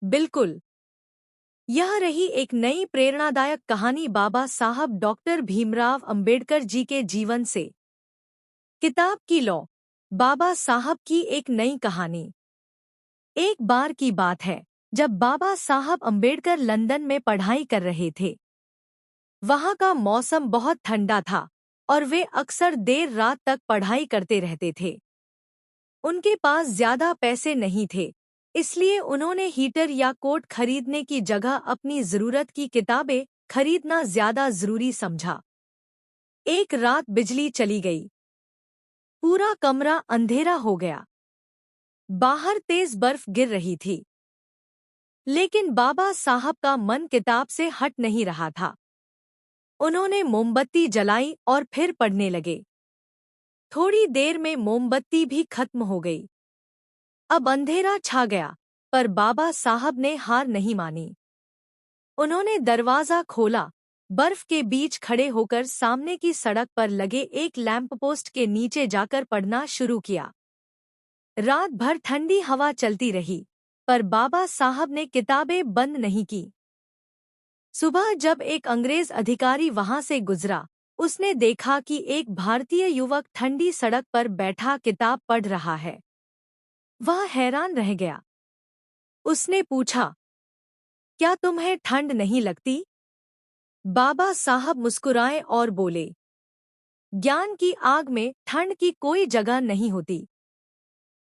बिल्कुल। यह रही एक नई प्रेरणादायक कहानी बाबा साहब डॉक्टर भीमराव अंबेडकर जी के जीवन से। किताब की लौ। बाबा साहब की एक नई कहानी। एक बार की बात है, जब बाबा साहब अंबेडकर लंदन में पढ़ाई कर रहे थे। वहाँ का मौसम बहुत ठंडा था और वे अक्सर देर रात तक पढ़ाई करते रहते थे। उनके पास ज्यादा पैसे नहीं थे, इसलिए उन्होंने हीटर या कोट खरीदने की जगह अपनी जरूरत की किताबें खरीदना ज्यादा जरूरी समझा। एक रात बिजली चली गई। पूरा कमरा अंधेरा हो गया। बाहर तेज बर्फ गिर रही थी। लेकिन बाबा साहब का मन किताब से हट नहीं रहा था। उन्होंने मोमबत्ती जलाई और फिर पढ़ने लगे। थोड़ी देर में मोमबत्ती भी खत्म हो गई। अब अंधेरा छा गया, पर बाबा साहब ने हार नहीं मानी। उन्होंने दरवाजा खोला, बर्फ के बीच खड़े होकर सामने की सड़क पर लगे एक लैंप पोस्ट के नीचे जाकर पढ़ना शुरू किया। रात भर ठंडी हवा चलती रही, पर बाबा साहब ने किताबें बंद नहीं की। सुबह जब एक अंग्रेज अधिकारी वहां से गुजरा, उसने देखा कि एक भारतीय युवक ठंडी सड़क पर बैठा किताब पढ़ रहा है। वह हैरान रह गया। उसने पूछा, क्या तुम्हें ठंड नहीं लगती? बाबा साहब मुस्कुराए और बोले, ज्ञान की आग में ठंड की कोई जगह नहीं होती।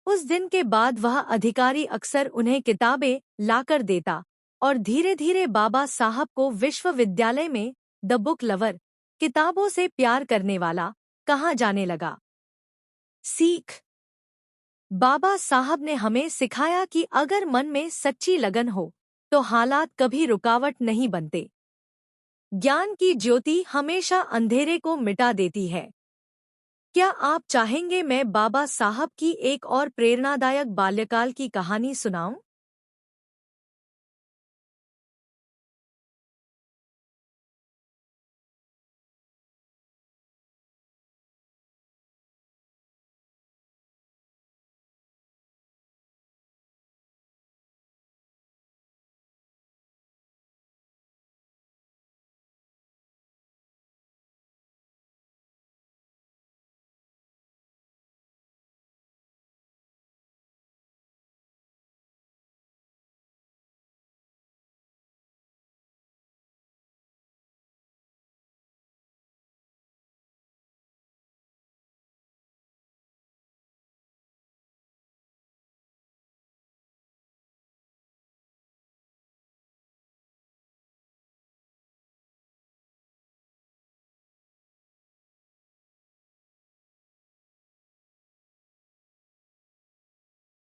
उस दिन के बाद वह अधिकारी अक्सर उन्हें किताबें लाकर देता और धीरे धीरे बाबा साहब को विश्वविद्यालय में द बुक लवर, किताबों से प्यार करने वाला, कहा जाने लगा। सीख। बाबा साहब ने हमें सिखाया कि अगर मन में सच्ची लगन हो तो हालात कभी रुकावट नहीं बनते। ज्ञान की ज्योति हमेशा अंधेरे को मिटा देती है। क्या आप चाहेंगे मैं बाबा साहब की एक और प्रेरणादायक बाल्यकाल की कहानी सुनाऊं?